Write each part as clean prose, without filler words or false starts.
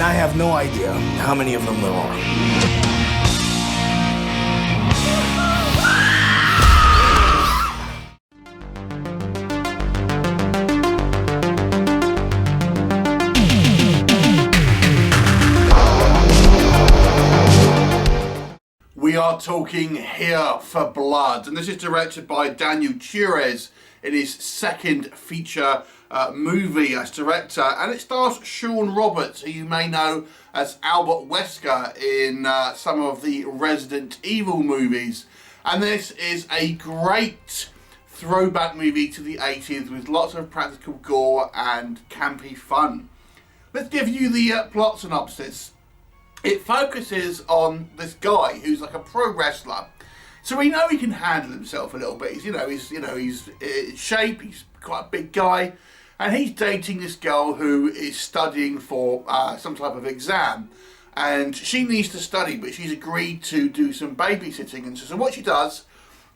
And I have no idea how many of them there are. We are talking Here for Blood, and this is directed by Daniel Turres in his second feature movie as director, and it stars Shawn Roberts, who you may know as Albert Wesker in some of the Resident Evil movies. And this is a great throwback movie to the 80s with lots of practical gore and campy fun. Let's give you the plot synopsis. It focuses on this guy who's like a pro wrestler, so we know he can handle himself a little bit. He's in shape. He's quite a big guy, and he's dating this girl who is studying for some type of exam, and she needs to study, but she's agreed to do some babysitting. And so what she does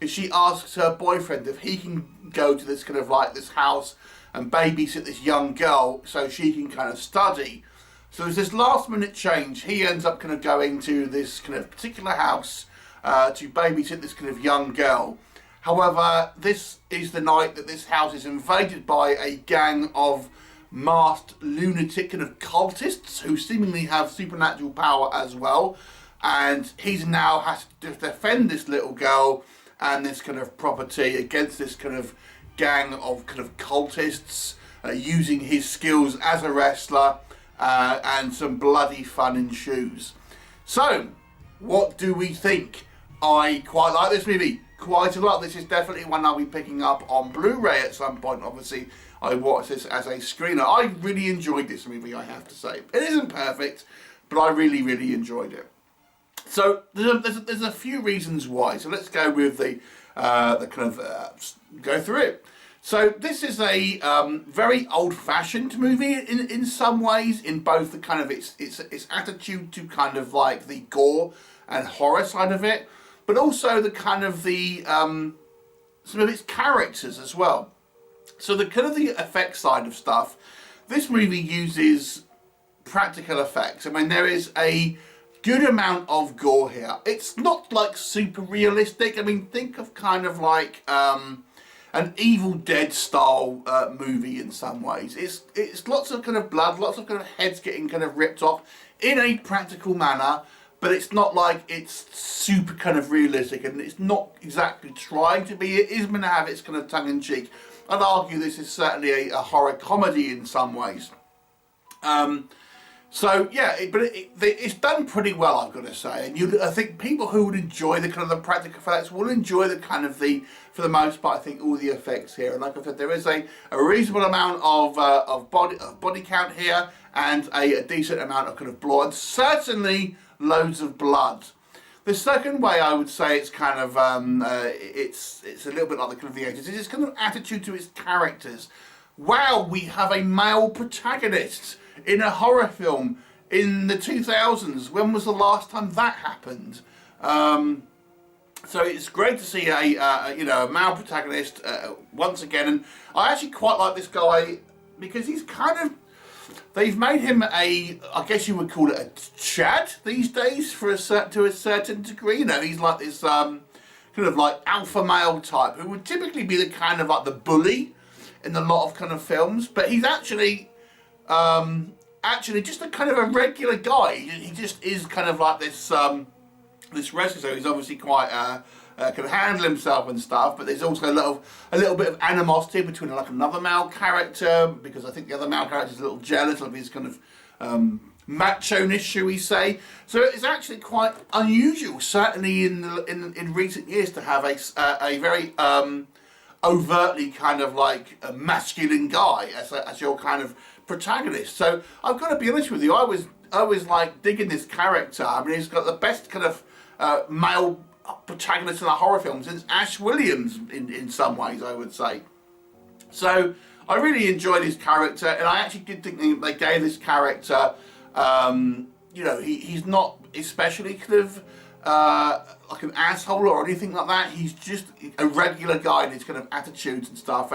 is she asks her boyfriend if he can go to this kind of like this house and babysit this young girl so she can kind of study. So there's this last minute change. He ends up kind of going to this kind of particular house to babysit this kind of young girl. However, this is the night that this house is invaded by a gang of masked lunatic kind of cultists who seemingly have supernatural power as well. And he's now has to defend this little girl and this kind of property against this kind of gang of kind of cultists using his skills as a wrestler. And some bloody fun ensues. So, what do we think? I quite like this movie, quite a lot. This is definitely one I'll be picking up on Blu-ray at some point. Obviously, I watched this as a screener. I really enjoyed this movie, I have to say. It isn't perfect, but I really, really enjoyed it. So, there's a few reasons why. So, let's go with the kind of go through it. So this is a very old-fashioned movie in some ways, in both the kind of its attitude to kind of like the gore and horror side of it, but also the kind of the some of its characters as well. So the kind of the effects side of stuff, this movie uses practical effects. I mean, there is a good amount of gore here. It's not like super realistic. I mean, think of kind of like an Evil Dead style movie in some ways. It's lots of kind of blood, lots of kind of heads getting kind of ripped off in a practical manner, but it's not like it's super kind of realistic, and it's not exactly trying to be. It is meant to have its kind of tongue-in-cheek. I'd argue this is certainly a horror comedy in some ways. So yeah, it's done pretty well, I've got to say, and I think people who would enjoy the kind of the practical effects will enjoy the kind of for the most part, I think all the effects here. And like I said, there is a reasonable amount of body count here, and a decent amount of kind of blood, and certainly loads of blood. The second way I would say it's kind of it's a little bit like the kind of the 80s. It's this kind of attitude to its characters. Wow, we have a male protagonist in a horror film in the 2000s. When was the last time that happened? So it's great to see a male protagonist once again, and I actually quite like this guy because he's kind of, they've made him I guess you would call it a Chad these days to a certain degree. You know, he's like this kind of like alpha male type who would typically be the kind of like the bully in a lot of kind of films, but he's actually just a kind of a regular guy. He just is kind of like this this wrestler. So he's obviously quite can handle himself and stuff, but there's also a little bit of animosity between like another male character, because I think the other male character is a little jealous of his kind of macho-ness, shall we say. So it's actually quite unusual, certainly in recent years, to have a very overtly kind of like a masculine guy as your kind of protagonist. So I've got to be honest with you, I was like digging this character. I mean, he's got the best kind of male protagonist in a horror film since Ash Williams in some ways, I would say. So I really enjoyed his character, and I actually did think they gave this character, he's not especially kind of like an asshole or anything like that. He's just a regular guy in his kind of attitudes and stuff,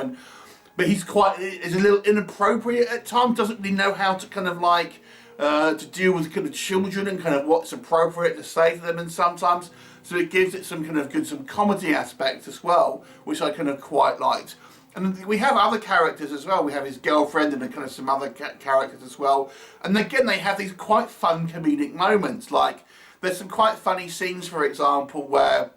but he's a little inappropriate at times, doesn't really know how to kind of like to deal with kind of children and kind of what's appropriate to say to them, and sometimes, so it gives it some kind of good, some comedy aspects as well, which I kind of quite liked. And we have other characters as well. We have his girlfriend and kind of some other characters as well. And again, they have these quite fun comedic moments. Like, there's some quite funny scenes, for example, where,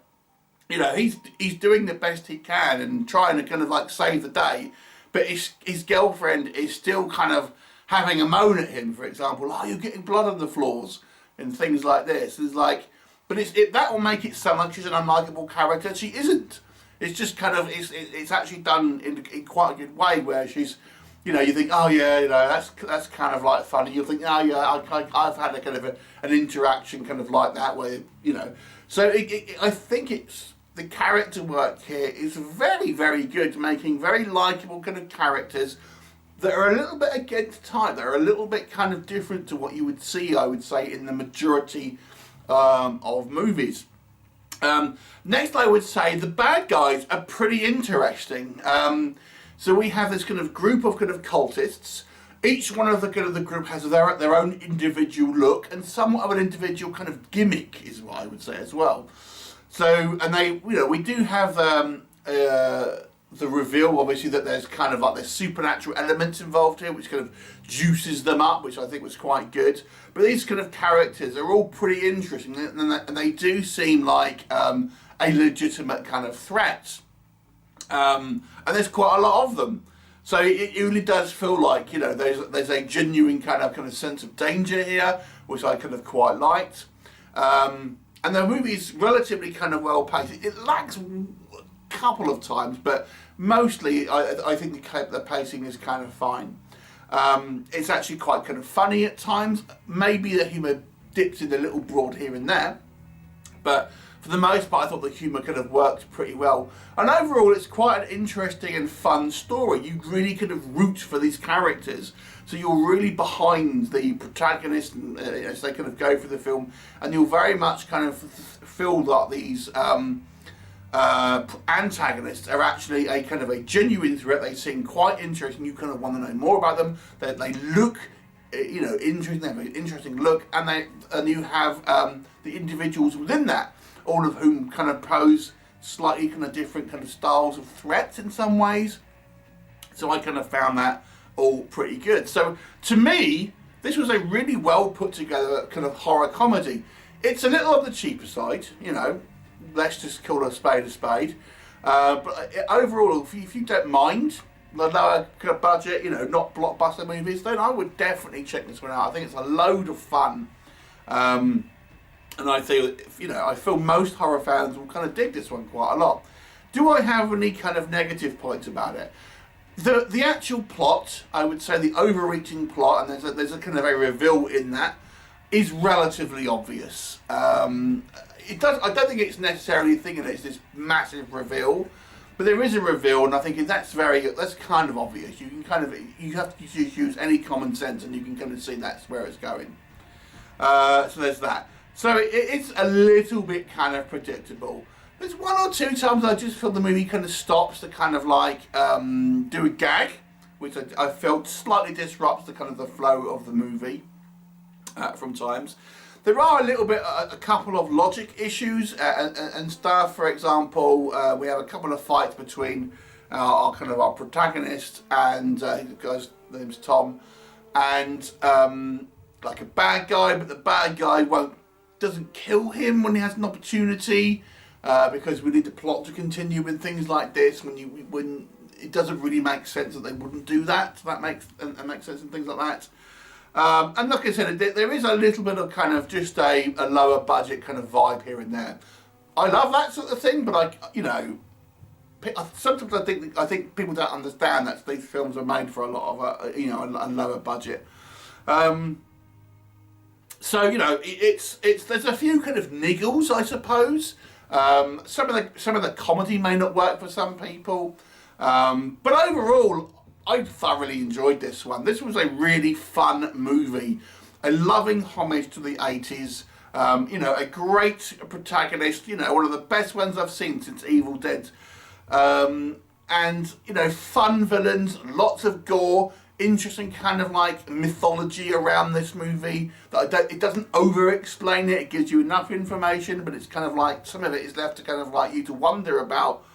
you know, he's doing the best he can and trying to kind of like save the day, but his girlfriend is still kind of having a moan at him, for example, oh, you're getting blood on the floors and things like this. It's like, but that will make it sound like she's an unlikable character. She isn't. It's just kind of, it's actually done in quite a good way, where she's, you know, you think, oh yeah, you know, that's kind of like funny. You'll think, oh yeah, I've had a kind of an interaction kind of like that, where, you know. So I think the character work here is very, very good, making very likeable kind of characters that are a little bit against type, that are a little bit kind of different to what you would see, I would say, in the majority of movies. Next, I would say the bad guys are pretty interesting. So we have this kind of group of kind of cultists. Each one of the kind of the group has their own individual look and somewhat of an individual kind of gimmick, is what I would say as well. So, and they, you know, we do have the reveal, obviously, that there's kind of like there's supernatural elements involved here, which kind of juices them up, which I think was quite good. But these kind of characters are all pretty interesting, and they do seem like a legitimate kind of threat. And there's quite a lot of them. So it really does feel like, you know, there's a genuine kind of sense of danger here, which I kind of quite liked. And the movie's relatively kind of well paced. It lacks a couple of times, but mostly I think the pacing is kind of fine. It's actually quite kind of funny at times. Maybe the humour dips in a little broad here and there, but for the most part I thought the humour kind of worked pretty well. And overall it's quite an interesting and fun story. You really kind of root for these characters, so you're really behind the protagonist and, as they kind of go through the film, and you'll very much kind of feel that these antagonists are actually a kind of a genuine threat. They seem quite interesting. You kind of want to know more about them. They look, you know, interesting. They have an interesting look, and you have the individuals within that, all of whom kind of pose slightly kind of different kind of styles of threats in some ways. So I kind of found that all pretty good. So to me, this was a really well put together kind of horror comedy. It's a little on the cheaper side, you know. Let's just call a spade. But overall, if you don't mind the lower kind of budget, you know, not blockbuster movies, then I would definitely check this one out. I think it's a load of fun. And I feel, you know, I feel most horror fans will kind of dig this one quite a lot. Do I have any kind of negative points about it? The actual plot, I would say the overreaching plot, and there's a kind of a reveal in that, is relatively obvious. I don't think it's necessarily thinking it's this massive reveal, but there is a reveal, and I think that's kind of obvious. You have to just use any common sense, and you can kind of see that's where it's going. So there's that. So it's a little bit kind of predictable. There's one or two times I just feel the movie kind of stops to kind of like do a gag, which I felt slightly disrupts the kind of the flow of the movie from times. There are a couple of logic issues and stuff. For example, we have a couple of fights between our protagonist and the guy's name's Tom, and like a bad guy, but the bad guy doesn't kill him when he has an opportunity, because we need the plot to continue with things like this. When it doesn't really make sense that they wouldn't do that. So that makes sense and things like that. And like I said, there is a little bit of kind of just a lower budget kind of vibe here and there. I love that sort of thing, but sometimes I think people don't understand that these films are made for a lot of a lower budget. So there's a few kind of niggles, I suppose. Some of the comedy may not work for some people, but overall, I thoroughly enjoyed this one. This was a really fun movie, a loving homage to the 80s. A great protagonist. One of the best ones I've seen since Evil Dead. And fun villains, lots of gore. interesting kind of like mythology around this movie. That it doesn't over-explain it. It gives you enough information, but it's kind of like some of it is left to kind of like you to wonder about.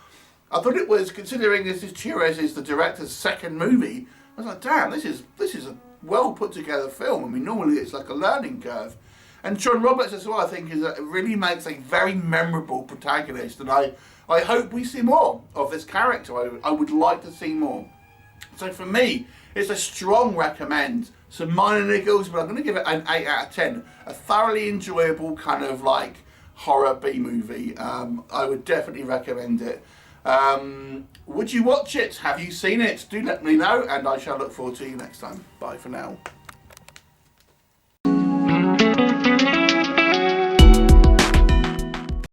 I thought it was, considering this is Turres is the director's second movie, I was like, damn, this is a well put together film. I mean, normally it's like a learning curve. And Shawn Roberts as well, I think, really makes a very memorable protagonist, and I hope we see more of this character. I would like to see more. So for me, it's a strong recommend. Some minor niggles, but I'm going to give it an 8 out of 10. A thoroughly enjoyable kind of like horror B-movie. I would definitely recommend it. Would you watch it? Have you seen it? Do let me know, and I shall look forward to you next time. Bye for now.